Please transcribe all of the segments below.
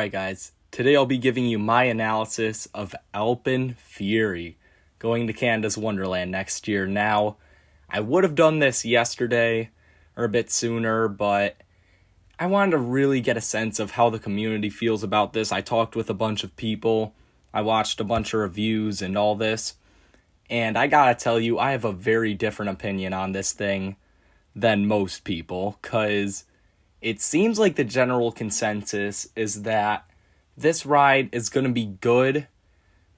Alright guys, today I'll be giving you my analysis of Alpenfury, going to Canada's Wonderland next year. Now, I would have done this yesterday, or a bit sooner, but I wanted to really get a sense of how the community feels about this. I talked with a bunch of people, I watched a bunch of reviews and all this, and I gotta tell you, I have a very different opinion on this thing than most people, because it seems like the general consensus is that this ride is going to be good,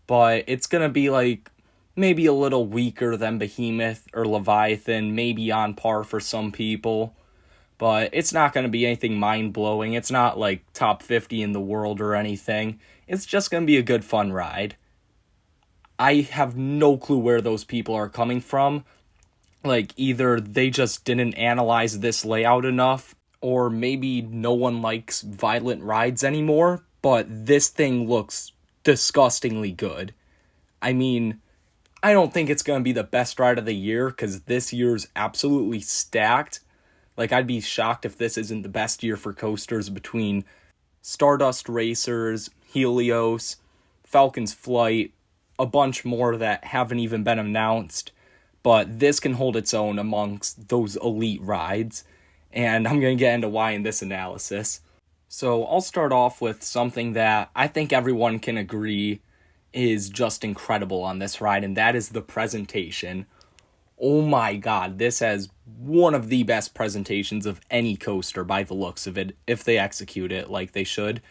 but it's going to be like maybe a little weaker than Behemoth or Leviathan, maybe on par for some people, but it's not going to be anything mind-blowing. It's not like top 50 in the world or anything. It's just going to be a good, fun ride. I have no clue where those people are coming from. Like, either they just didn't analyze this layout enough, or maybe no one likes violent rides anymore, but this thing looks disgustingly good. I mean, I don't think it's going to be the best ride of the year, because this year's absolutely stacked. Like, I'd be shocked if this isn't the best year for coasters between Stardust Racers, Helios, Falcon's Flight, a bunch more that haven't even been announced, but this can hold its own amongst those elite rides. And I'm going to get into why in this analysis. So I'll start off with something that I think everyone can agree is just incredible on this ride, and that is the presentation. Oh my god, this has one of the best presentations of any coaster by the looks of it, if they execute it like they should.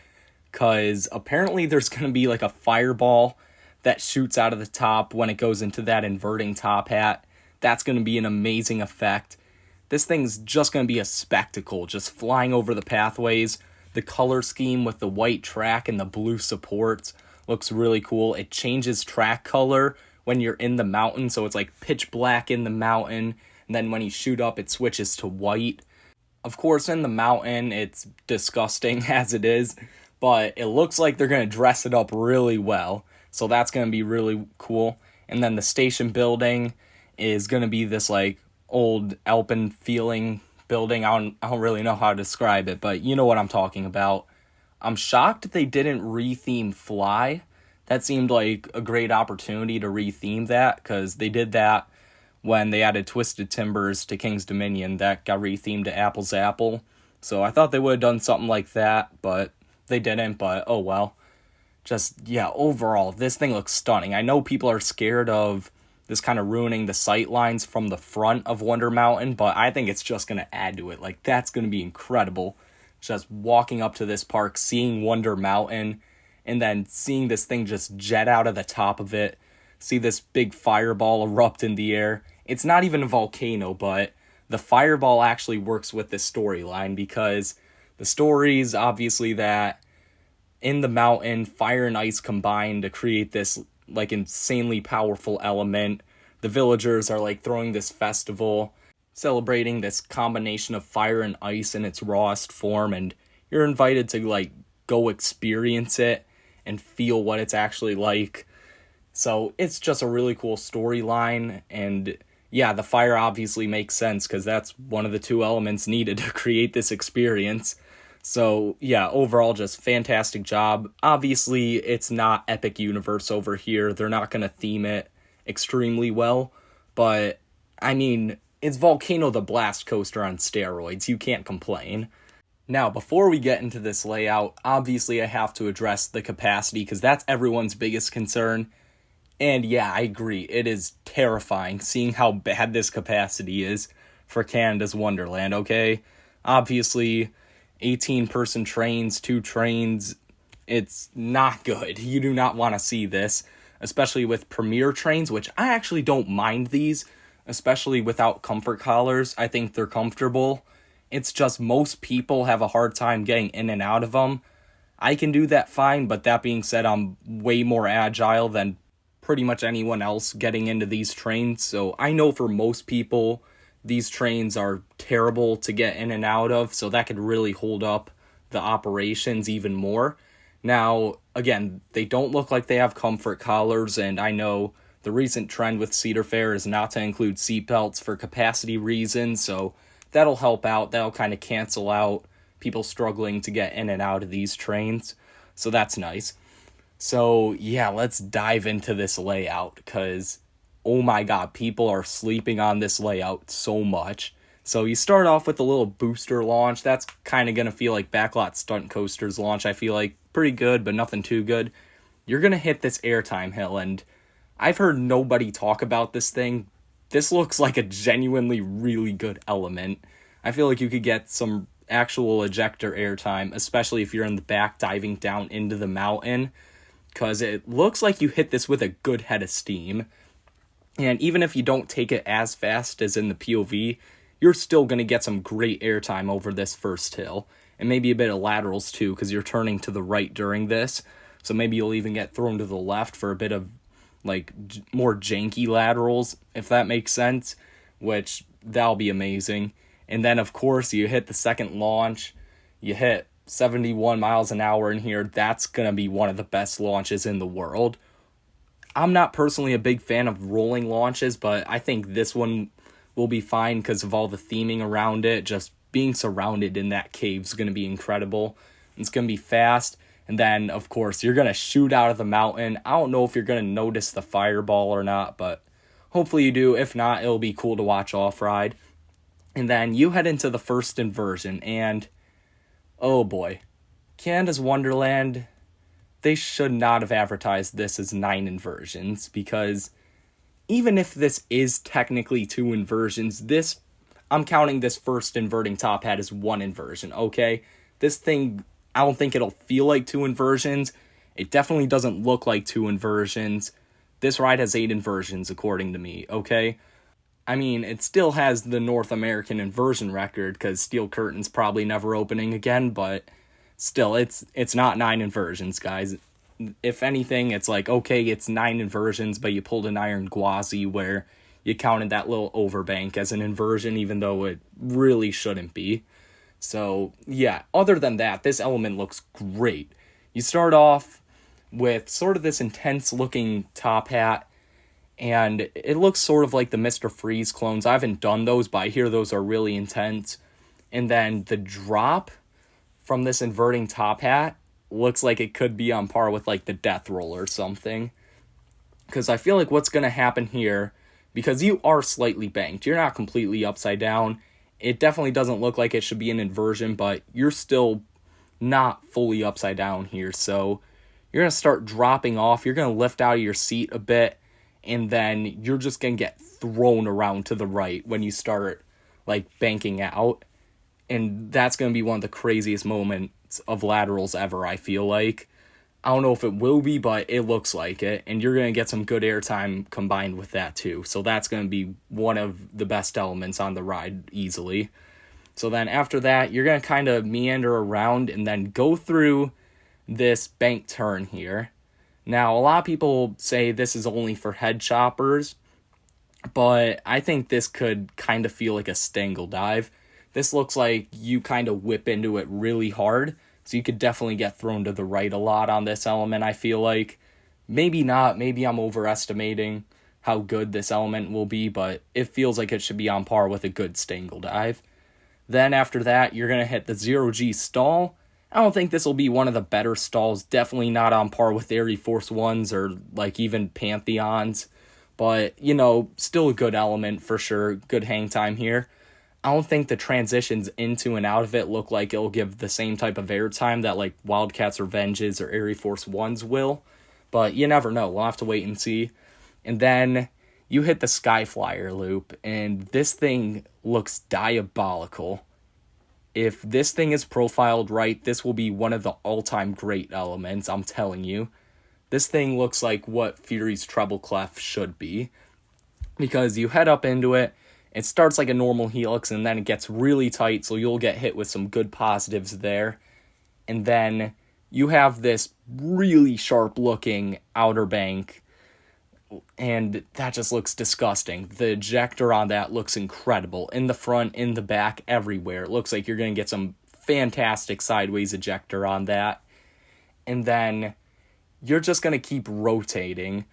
Because apparently there's going to be like a fireball that shoots out of the top when it goes into that inverting top hat. That's going to be an amazing effect. This thing's just going to be a spectacle, just flying over the pathways. The color scheme with the white track and the blue supports looks really cool. It changes track color when you're in the mountain, so it's like pitch black in the mountain, and then when you shoot up, it switches to white. Of course, in the mountain, it's disgusting as it is, but it looks like they're going to dress it up really well, so that's going to be really cool. And then the station building is going to be this like old Alpen feeling building. I don't really know how to describe it, but you know what I'm talking about. I'm shocked they didn't retheme Fly. That seemed like a great opportunity to retheme that, because they did that when they added Twisted Timbers to King's Dominion. That got rethemed to Apple's Apple. So I thought they would have done something like that, but they didn't, but oh well. Just, yeah, overall, this thing looks stunning. I know people are scared of this kind of ruining the sight lines from the front of Wonder Mountain, but I think it's just going to add to it. Like, that's going to be incredible. Just walking up to this park, seeing Wonder Mountain, and then seeing this thing just jet out of the top of it, see this big fireball erupt in the air. It's not even a volcano, but the fireball actually works with this storyline, because the story is obviously that in the mountain, fire and ice combine to create this like insanely powerful element. The villagers are like throwing this festival, celebrating this combination of fire and ice in its rawest form, and you're invited to like go experience it and feel what it's actually like. So it's just a really cool storyline, and yeah, the fire obviously makes sense, because that's one of the two elements needed to create this experience. So, yeah, overall, just fantastic job. Obviously, it's not Epic Universe over here. They're not going to theme it extremely well. But, I mean, it's Volcano the Blast Coaster on steroids. You can't complain. Now, before we get into this layout, obviously I have to address the capacity, because that's everyone's biggest concern. And yeah, I agree. It is terrifying seeing how bad this capacity is for Canada's Wonderland, okay? Obviously, 18-person trains, 2 trains, it's not good. You do not want to see this, especially with Premier trains, which I actually don't mind these, especially without comfort collars. I think they're comfortable. It's just most people have a hard time getting in and out of them. I can do that fine, but that being said, I'm way more agile than pretty much anyone else getting into these trains, so I know for most people, these trains are terrible to get in and out of, so that could really hold up the operations even more. Now, again, they don't look like they have comfort collars, and I know the recent trend with Cedar Fair is not to include seatbelts for capacity reasons, so that'll help out. That'll kind of cancel out people struggling to get in and out of these trains. So that's nice. So yeah, let's dive into this layout because, oh my god, people are sleeping on this layout so much. So you start off with a little booster launch. That's kind of going to feel like Backlot Stunt Coaster's launch. I feel like pretty good, but nothing too good. You're going to hit this airtime hill, and I've heard nobody talk about this thing. This looks like a genuinely really good element. I feel like you could get some actual ejector airtime, especially if you're in the back diving down into the mountain, because it looks like you hit this with a good head of steam. And even if you don't take it as fast as in the POV, you're still going to get some great airtime over this first hill. And maybe a bit of laterals too, because you're turning to the right during this. So maybe you'll even get thrown to the left for a bit of like more janky laterals, if that makes sense, which that'll be amazing. And then of course you hit the second launch, you hit 71 miles an hour in here. That's going to be one of the best launches in the world. I'm not personally a big fan of rolling launches, but I think this one will be fine because of all the theming around it. Just being surrounded in that cave is going to be incredible. It's going to be fast. And then, of course, you're going to shoot out of the mountain. I don't know if you're going to notice the fireball or not, but hopefully you do. If not, it'll be cool to watch off-ride. And then you head into the first inversion, and oh boy, Canada's Wonderland, they should not have advertised this as 9 inversions, because even if this is technically 2 inversions, I'm counting this first inverting top hat as 1 inversion, okay? This thing, I don't think it'll feel like 2 inversions. It definitely doesn't look like 2 inversions. This ride has 8 inversions, according to me, okay? I mean, it still has the North American inversion record, because Steel Curtain's probably never opening again, but still, it's not 9 inversions, guys. If anything, it's like, okay, it's 9 inversions, but you pulled an Iron Gwazi where you counted that little overbank as an inversion, even though it really shouldn't be. So, yeah, other than that, this element looks great. You start off with sort of this intense-looking top hat, and it looks sort of like the Mr. Freeze clones. I haven't done those, but I hear those are really intense. And then the drop from this inverting top hat looks like it could be on par with like the Death Roll or something. Because I feel like what's going to happen here, because you are slightly banked, you're not completely upside down. It definitely doesn't look like it should be an inversion, but you're still not fully upside down here. So you're going to start dropping off. You're going to lift out of your seat a bit, and then you're just going to get thrown around to the right when you start like banking out. And that's going to be one of the craziest moments of laterals ever, I feel like. I don't know if it will be, but it looks like it. And you're going to get some good airtime combined with that too. So that's going to be one of the best elements on the ride easily. So then after that, you're going to kind of meander around and then go through this bank turn here. Now, a lot of people say this is only for head choppers, but I think this could kind of feel like a Stangle dive. This looks like you kind of whip into it really hard, so you could definitely get thrown to the right a lot on this element, I feel like. Maybe not, maybe I'm overestimating how good this element will be, but it feels like it should be on par with a good Stangle dive. Then after that, you're going to hit the 0G stall. I don't think this will be one of the better stalls, definitely not on par with Air Force Ones or like even Pantheons, but, you know, still a good element for sure, good hang time here. I don't think the transitions into and out of it look like it'll give the same type of airtime that like Wildcats Revenges or Air Force Ones will, but you never know. We'll have to wait and see. And then you hit the Skyflyer loop, and this thing looks diabolical. If this thing is profiled right, this will be one of the all-time great elements, I'm telling you. This thing looks like what Fury's treble clef should be, because you head up into it. It starts like a normal helix, and then it gets really tight, so you'll get hit with some good positives there. And then you have this really sharp-looking outer bank, and that just looks disgusting. The ejector on that looks incredible. In the front, in the back, everywhere. It looks like you're going to get some fantastic sideways ejector on that. And then you're just going to keep rotating.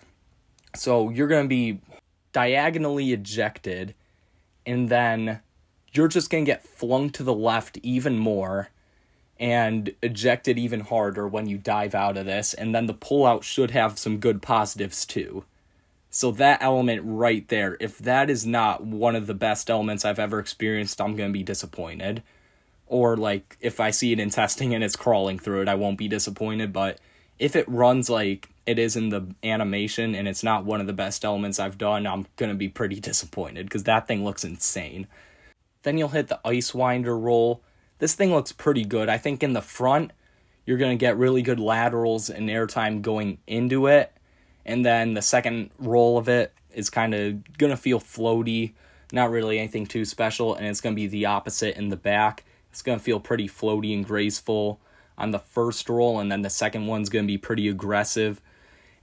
So you're going to be diagonally ejected, and then you're just going to get flung to the left even more. and eject it even harder when you dive out of this, and then the pullout should have some good positives too. So that element right there, if that is not one of the best elements I've ever experienced, I'm going to be disappointed. Or like if I see it in testing and it's crawling through it, I won't be disappointed. But if it runs like it is in the animation and it's not one of the best elements I've done, I'm going to be pretty disappointed because that thing looks insane. Then you'll hit the ice winder roll. This thing looks pretty good. I think in the front, you're going to get really good laterals and airtime going into it. And then the second roll of it is kind of going to feel floaty, not really anything too special. And it's going to be the opposite in the back. It's going to feel pretty floaty and graceful on the first roll. And then the second one's going to be pretty aggressive.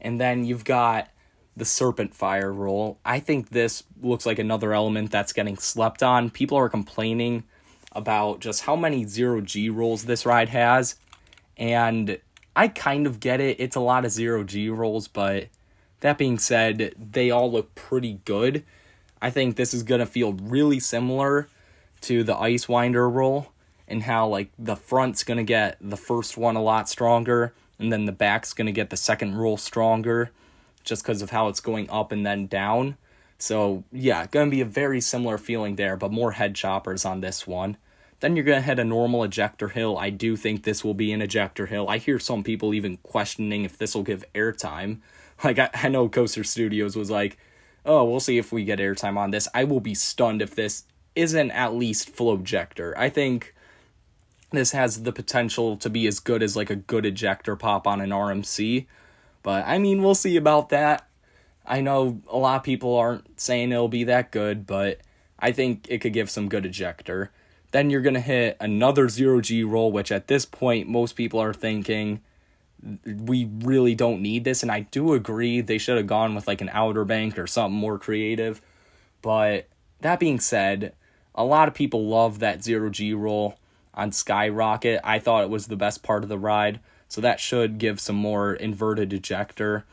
And then you've got the Serpent Fire roll. I think this looks like another element that's getting slept on. People are complaining about just how many 0G rolls this ride has. And I kind of get it. It's a lot of 0G rolls, but that being said, they all look pretty good. I think this is going to feel really similar to the Ice Winder roll and how like the front's going to get the first one a lot stronger and then the back's going to get the second roll stronger just because of how it's going up and then down. So yeah, going to be a very similar feeling there, but more head choppers on this one. Then you're going to hit a normal ejector hill. I do think this will be an ejector hill. I hear some people even questioning if this will give airtime. Like, I know Coaster Studios was like, oh, we'll see if we get airtime on this. I will be stunned if this isn't at least flow ejector. I think this has the potential to be as good as like a good ejector pop on an RMC. But, I mean, we'll see about that. I know a lot of people aren't saying it'll be that good, but I think it could give some good ejector. Then you're going to hit another 0G roll, which at this point, most people are thinking, we really don't need this. And I do agree, they should have gone with like an Outer Bank or something more creative. But that being said, a lot of people love that 0G roll on Skyrocket. I thought it was the best part of the ride. So that should give some more inverted ejector,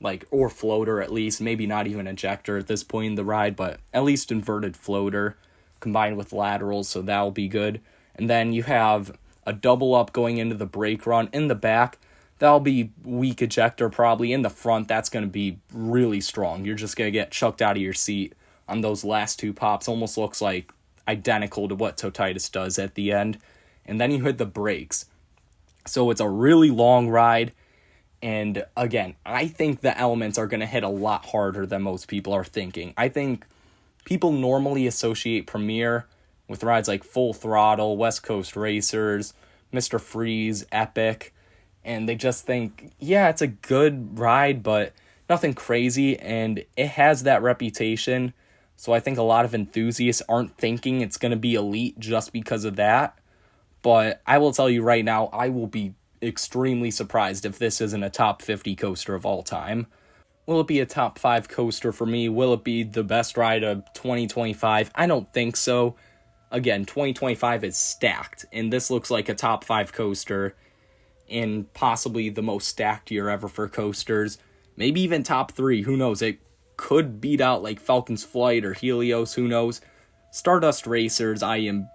like, or floater at least. Maybe not even ejector at this point in the ride, but at least inverted floater combined with laterals, so that'll be good. And then you have a double up going into the brake run. In the back, that'll be weak ejector probably. In the front, that's going to be really strong. You're just going to get chucked out of your seat on those last two pops. Almost looks like identical to what Totitus does at the end. And then you hit the brakes. So it's a really long ride. And again, I think the elements are going to hit a lot harder than most people are thinking. I think people normally associate Premier with rides like Full Throttle, West Coast Racers, Mr. Freeze, Epic, and they just think, yeah, it's a good ride, but nothing crazy, and it has that reputation, so I think a lot of enthusiasts aren't thinking it's going to be elite just because of that, but I will tell you right now, I will be extremely surprised if this isn't a top 50 coaster of all time. Will it be a top 5 coaster for me? Will it be the best ride of 2025? I don't think so. Again, 2025 is stacked, and this looks like a top 5 coaster in possibly the most stacked year ever for coasters. Maybe even top 3, who knows? It could beat out like Falcon's Flight or Helios, who knows? Stardust Racers, I am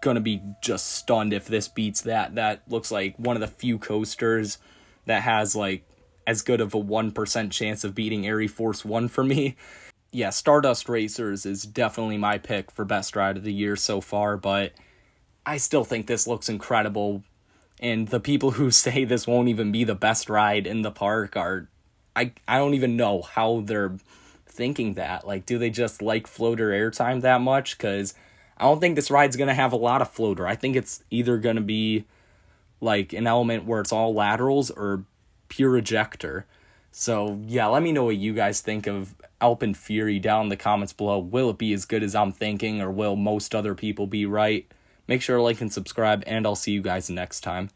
gonna be just stunned if this beats that. That looks like one of the few coasters that has like as good of a 1% chance of beating Air Force One for me. Yeah, Stardust Racers is definitely my pick for best ride of the year so far, but I still think this looks incredible. And the people who say this won't even be the best ride in the park are, I don't even know how they're thinking that. Like, do they just like floater airtime that much? Because I don't think this ride's going to have a lot of floater. I think it's either going to be like an element where it's all laterals or pure ejector. So yeah, let me know what you guys think of Alpenfury down in the comments below. Will it be as good as I'm thinking, or will most other people be right? Make sure to like and subscribe, and I'll see you guys next time.